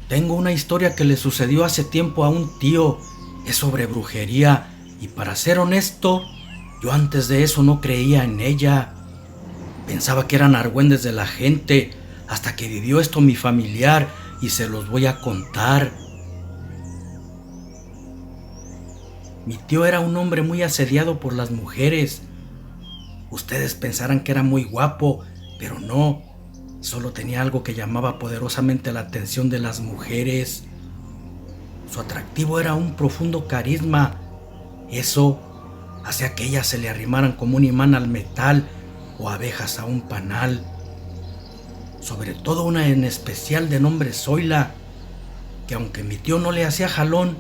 Tengo una historia que le sucedió hace tiempo a un tío. Es sobre brujería y para ser honesto, yo antes de eso no creía en ella. Pensaba que eran argüendes de la gente hasta que vivió esto mi familiar y se los voy a contar. Mi tío era un hombre muy asediado por las mujeres. Ustedes pensarán que era muy guapo, pero no. Solo tenía algo que llamaba poderosamente la atención de las mujeres. Su atractivo era un profundo carisma. Eso hacía que ellas se le arrimaran como un imán al metal o abejas a un panal. Sobre todo una en especial de nombre Zoila, que aunque mi tío no le hacía jalón,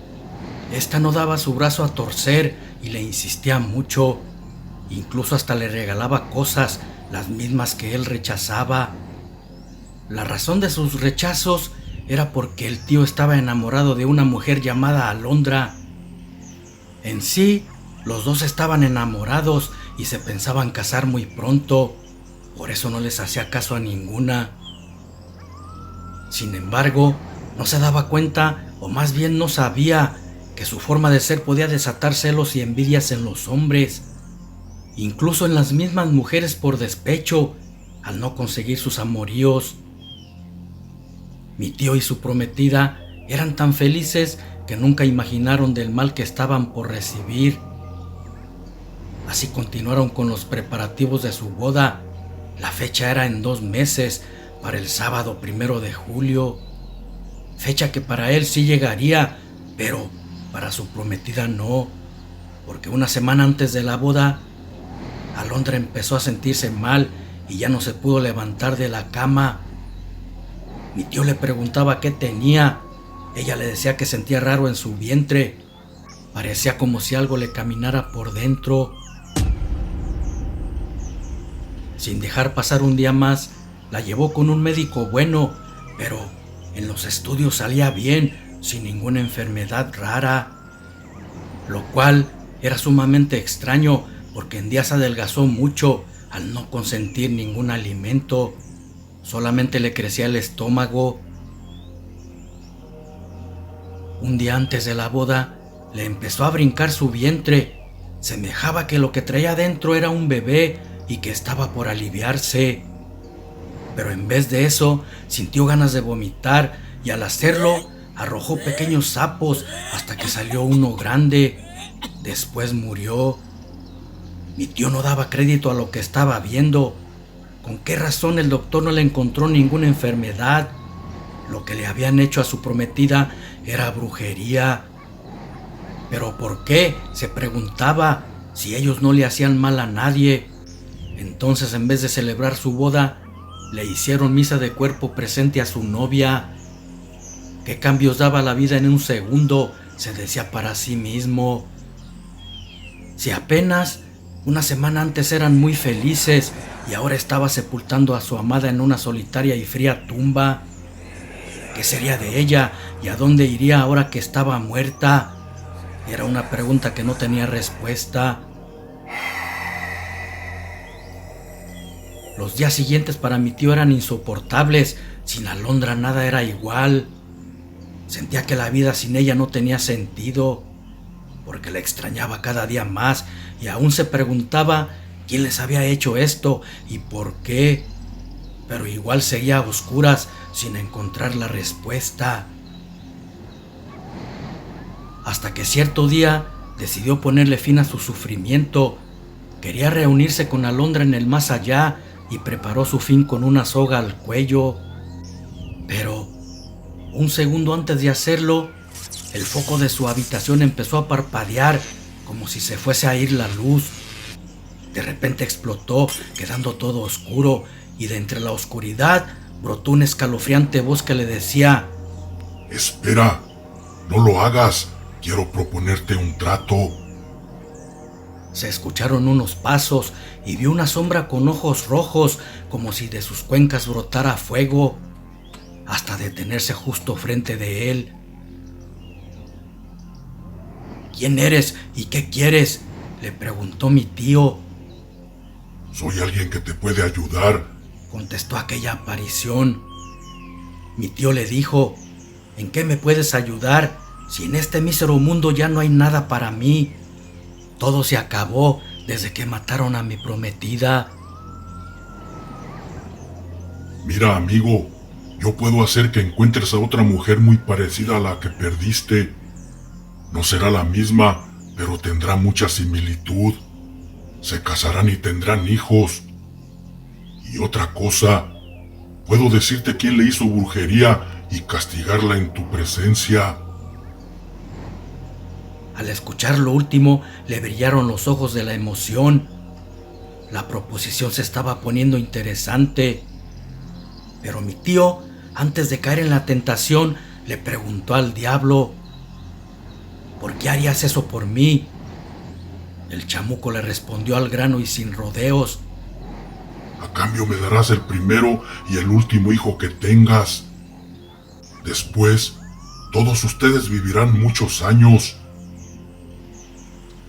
esta no daba su brazo a torcer y le insistía mucho. Incluso hasta le regalaba cosas, las mismas que él rechazaba. La razón de sus rechazos era porque el tío estaba enamorado de una mujer llamada Alondra. En sí, los dos estaban enamorados y se pensaban casar muy pronto, por eso no les hacía caso a ninguna. Sin embargo, no se daba cuenta, o más bien no sabía, que su forma de ser podía desatar celos y envidias en los hombres, incluso en las mismas mujeres por despecho, al no conseguir sus amoríos. Mi tío y su prometida eran tan felices que nunca imaginaron del mal que estaban por recibir. Así continuaron con los preparativos de su boda. La fecha era en 2 meses, para el sábado 1 de julio. Fecha que para él sí llegaría, pero para su prometida no, porque una semana antes de la boda, Alondra empezó a sentirse mal y ya no se pudo levantar de la cama. Mi tío le preguntaba qué tenía. Ella le decía que sentía raro en su vientre. Parecía como si algo le caminara por dentro. Sin dejar pasar un día más, la llevó con un médico bueno, pero en los estudios salía bien, sin ninguna enfermedad rara. Lo cual era sumamente extraño porque en días adelgazó mucho al no consentir ningún alimento. Solamente le crecía el estómago. Un día antes de la boda, le empezó a brincar su vientre. Semejaba que lo que traía dentro era un bebé y que estaba por aliviarse. Pero en vez de eso, sintió ganas de vomitar y al hacerlo, arrojó pequeños sapos hasta que salió uno grande. Después murió. Mi tío no daba crédito a lo que estaba viendo. ¿Con qué razón el doctor no le encontró ninguna enfermedad? Lo que le habían hecho a su prometida era brujería. ¿Pero por qué?, se preguntaba, si ellos no le hacían mal a nadie. Entonces, en vez de celebrar su boda, le hicieron misa de cuerpo presente a su novia. ¿Qué cambios daba la vida en un segundo?, se decía para sí mismo. Si apenas una semana antes eran muy felices y ahora estaba sepultando a su amada en una solitaria y fría tumba. ¿Qué sería de ella y a dónde iría ahora que estaba muerta? Era una pregunta que no tenía respuesta. Los días siguientes para mi tío eran insoportables. Sin Alondra nada era igual. Sentía que la vida sin ella no tenía sentido, porque la extrañaba cada día más y aún se preguntaba quién les había hecho esto y por qué. Pero igual seguía a oscuras sin encontrar la respuesta. Hasta que cierto día decidió ponerle fin a su sufrimiento. Quería reunirse con Alondra en el más allá y preparó su fin con una soga al cuello. Pero un segundo antes de hacerlo, el foco de su habitación empezó a parpadear como si se fuese a ir la luz. De repente explotó, quedando todo oscuro, y de entre la oscuridad brotó una escalofriante voz que le decía: «Espera, no lo hagas, quiero proponerte un trato». Se escucharon unos pasos y vio una sombra con ojos rojos, como si de sus cuencas brotara fuego, hasta detenerse justo frente de él. «¿Quién eres y qué quieres?», le preguntó mi tío. «Soy alguien que te puede ayudar», contestó aquella aparición. Mi tío le dijo: ¿En qué me puedes ayudar si en este mísero mundo ya no hay nada para mí? Todo se acabó desde que mataron a mi prometida. Mira, amigo, yo puedo hacer que encuentres a otra mujer muy parecida a la que perdiste. No será la misma, pero tendrá mucha similitud. Se casarán y tendrán hijos. Y otra cosa, puedo decirte quién le hizo brujería y castigarla en tu presencia. Al escuchar lo último, le brillaron los ojos de la emoción. La proposición se estaba poniendo interesante. Pero mi tío, antes de caer en la tentación, le preguntó al diablo: ¿por qué harías eso por mí? El chamuco le respondió al grano y sin rodeos: A cambio me darás el primero y el último hijo que tengas. Después, todos ustedes vivirán muchos años.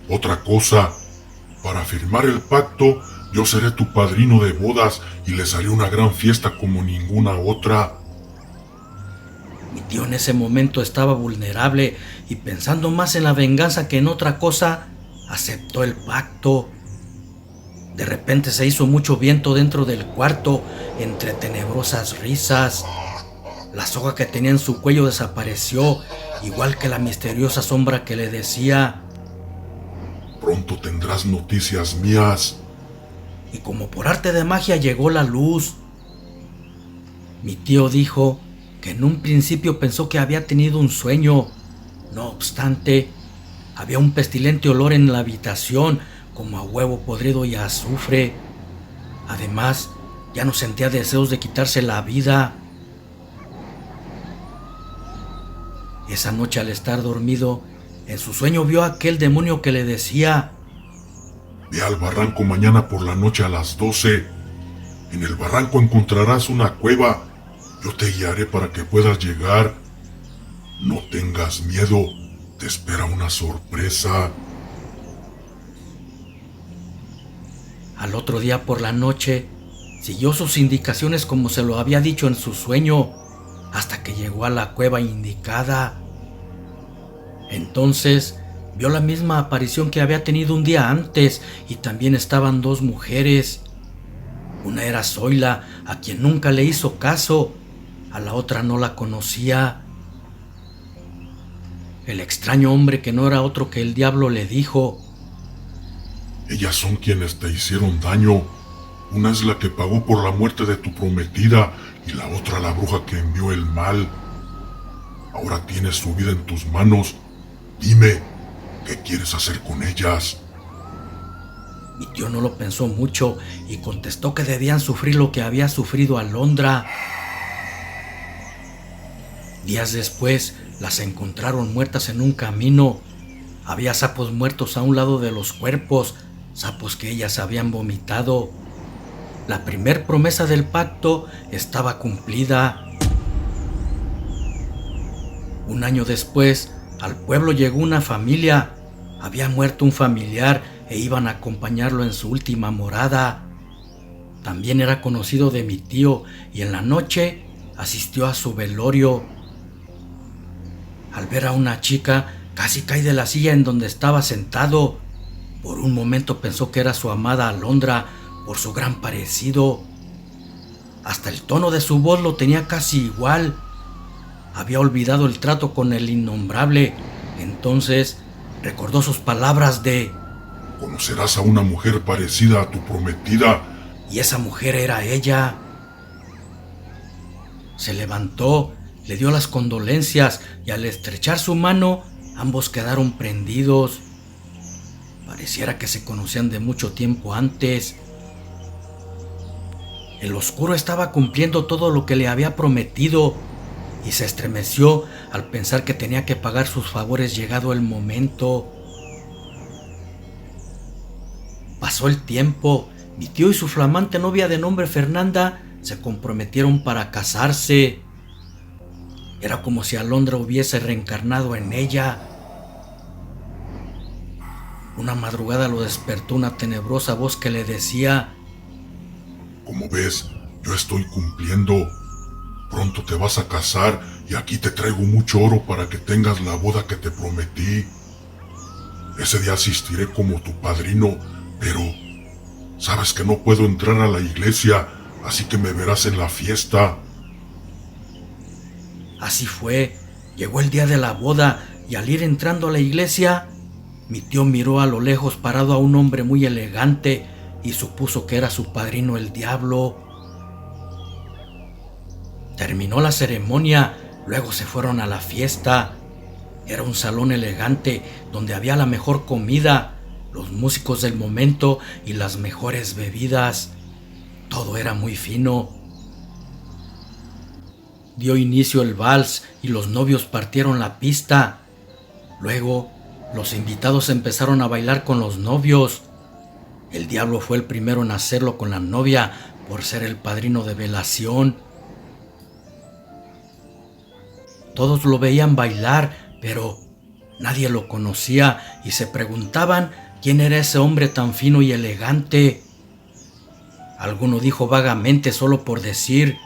Otra cosa, para firmar el pacto, yo seré tu padrino de bodas y les haré una gran fiesta como ninguna otra. Mi tío en ese momento estaba vulnerable y, pensando más en la venganza que en otra cosa, aceptó el pacto. De repente se hizo mucho viento dentro del cuarto, entre tenebrosas risas. La soga que tenía en su cuello desapareció, igual que la misteriosa sombra que le decía: Pronto tendrás noticias mías. Y como por arte de magia llegó la luz. Mi tío dijo que en un principio pensó que había tenido un sueño. No obstante, había un pestilente olor en la habitación, como a huevo podrido y a azufre. Además, ya no sentía deseos de quitarse la vida. Esa noche, al estar dormido, en su sueño vio a aquel demonio que le decía: Ve al barranco mañana por la noche a las 12. En el barranco encontrarás una cueva. Yo te guiaré para que puedas llegar. No tengas miedo. Te espera una sorpresa. Al otro día por la noche, siguió sus indicaciones como se lo había dicho en su sueño, hasta que llegó a la cueva indicada. Entonces vio la misma aparición que había tenido un día antes, y también estaban dos mujeres. Una era Zoila, a quien nunca le hizo caso; a la otra no la conocía. El extraño hombre, que no era otro que el diablo, le dijo: Ellas son quienes te hicieron daño. Una es la que pagó por la muerte de tu prometida y la otra la bruja que envió el mal. Ahora tienes su vida en tus manos. Dime, ¿qué quieres hacer con ellas? Mi tío no lo pensó mucho y contestó que debían sufrir lo que había sufrido Alondra. Días después, las encontraron muertas en un camino. Había sapos muertos a un lado de los cuerpos, sapos que ellas habían vomitado. La primer promesa del pacto estaba cumplida. Un año después, al pueblo llegó una familia. Había muerto un familiar e iban a acompañarlo en su última morada. También era conocido de mi tío y en la noche asistió a su velorio. Al ver a una chica, casi cae de la silla en donde estaba sentado. Por un momento pensó que era su amada Alondra por su gran parecido. Hasta el tono de su voz lo tenía casi igual. Había olvidado el trato con el innombrable. Entonces recordó sus palabras de: Conocerás a una mujer parecida a tu prometida. Y esa mujer era ella. Se levantó, le dio las condolencias y al estrechar su mano, ambos quedaron prendidos. Pareciera que se conocían de mucho tiempo antes. El oscuro estaba cumpliendo todo lo que le había prometido y se estremeció al pensar que tenía que pagar sus favores llegado el momento. Pasó el tiempo. Mi tío y su flamante novia de nombre Fernanda se comprometieron para casarse. Era como si Alondra hubiese reencarnado en ella. Una madrugada lo despertó una tenebrosa voz que le decía: Como ves, yo estoy cumpliendo. Pronto te vas a casar y aquí te traigo mucho oro para que tengas la boda que te prometí. Ese día asistiré como tu padrino, pero sabes que no puedo entrar a la iglesia, así que me verás en la fiesta. Así fue. Llegó el día de la boda y al ir entrando a la iglesia, mi tío miró a lo lejos parado a un hombre muy elegante y supuso que era su padrino el diablo. Terminó la ceremonia, luego se fueron a la fiesta. Era un salón elegante donde había la mejor comida, los músicos del momento y las mejores bebidas. Todo era muy fino. Dio inicio el vals y los novios partieron la pista. Luego, los invitados empezaron a bailar con los novios. El diablo fue el primero en hacerlo con la novia por ser el padrino de velación. Todos lo veían bailar, pero nadie lo conocía y se preguntaban quién era ese hombre tan fino y elegante. Alguno dijo vagamente solo por decir: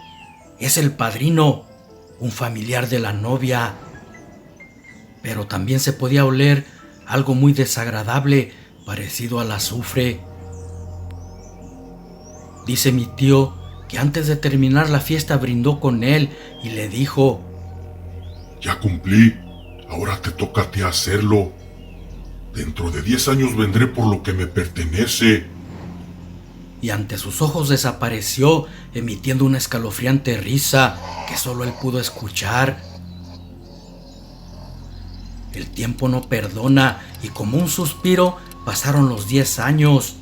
es el padrino, un familiar de la novia. Pero también se podía oler algo muy desagradable, parecido al azufre. Dice mi tío que antes de terminar la fiesta brindó con él y le dijo: ya cumplí, ahora te toca a ti hacerlo. Dentro de 10 años vendré por lo que me pertenece. Y ante sus ojos desapareció, emitiendo una escalofriante risa que solo él pudo escuchar. El tiempo no perdona y como un suspiro pasaron los 10 años.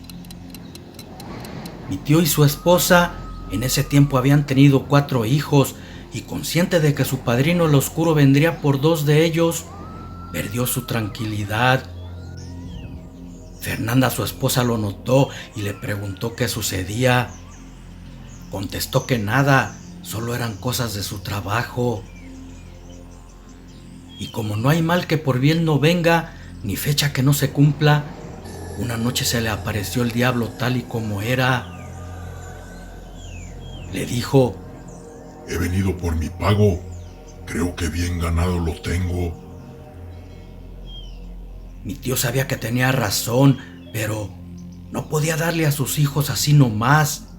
Mi tío y su esposa en ese tiempo habían tenido 4 hijos y consciente de que su padrino el oscuro vendría por 2 de ellos, perdió su tranquilidad. Fernanda, su esposa, lo notó y le preguntó qué sucedía. Contestó que nada, solo eran cosas de su trabajo. Y como no hay mal que por bien no venga, ni fecha que no se cumpla, una noche se le apareció el diablo tal y como era. Le dijo: he venido por mi pago, creo que bien ganado lo tengo. Mi tío sabía que tenía razón, pero no podía darle a sus hijos así nomás,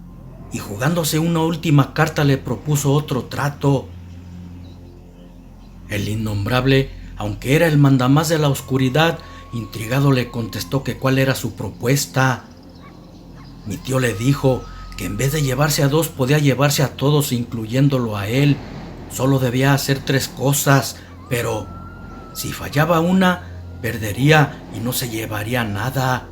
y jugándose una última carta le propuso otro trato. El innombrable, aunque era el mandamás de la oscuridad, intrigado le contestó que cuál era su propuesta. Mi tío le dijo que en vez de llevarse a 2 podía llevarse a todos, incluyéndolo a él. Solo debía hacer 3 cosas, pero si fallaba una, perdería y no se llevaría nada.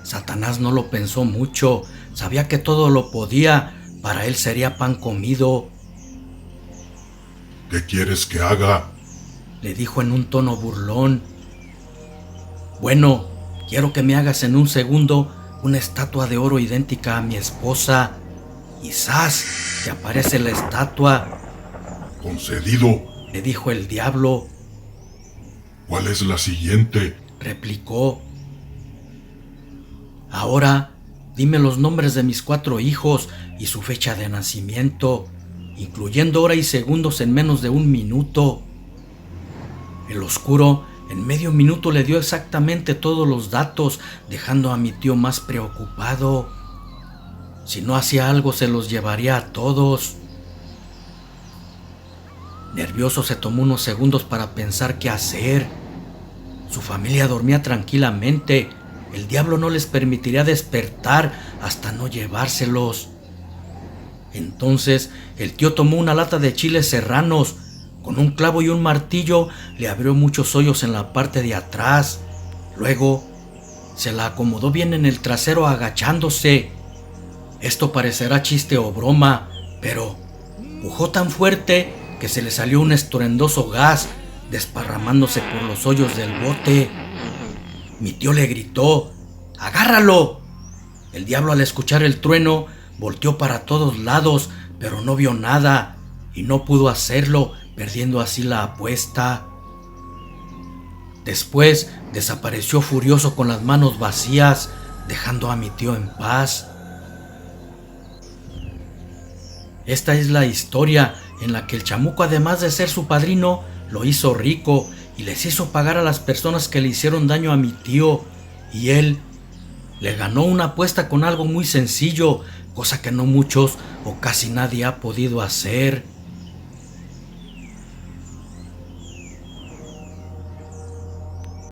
Satanás no lo pensó mucho, sabía que todo lo podía, para él sería pan comido. ¿Qué quieres que haga?, le dijo en un tono burlón. Bueno, quiero que me hagas en un segundo una estatua de oro idéntica a mi esposa. Y ¡zas!, te aparece la estatua. Concedido, le dijo el diablo. ¿Cuál es la siguiente?, replicó. Ahora, dime los nombres de mis 4 hijos y su fecha de nacimiento, incluyendo hora y segundos en menos de 1 minuto. El oscuro en medio minuto le dio exactamente todos los datos, dejando a mi tío más preocupado. Si no hacía algo, se los llevaría a todos. Nervioso, se tomó unos segundos para pensar qué hacer. Su familia dormía tranquilamente. El diablo no les permitiría despertar hasta no llevárselos. Entonces el tío tomó una lata de chiles serranos. Con un clavo y un martillo le abrió muchos hoyos en la parte de atrás. Luego se la acomodó bien en el trasero agachándose. Esto parecerá chiste o broma, pero pujó tan fuerte que se le salió un estruendoso gas desparramándose por los hoyos del bote. Mi tío le gritó: ¡agárralo! El diablo, al escuchar el trueno, volteó para todos lados, pero no vio nada y no pudo hacerlo, perdiendo así la apuesta. Después desapareció furioso con las manos vacías, dejando a mi tío en paz. Esta es la historia en la que el chamuco, además de ser su padrino, lo hizo rico y les hizo pagar a las personas que le hicieron daño a mi tío. Y él le ganó una apuesta con algo muy sencillo, cosa que no muchos o casi nadie ha podido hacer.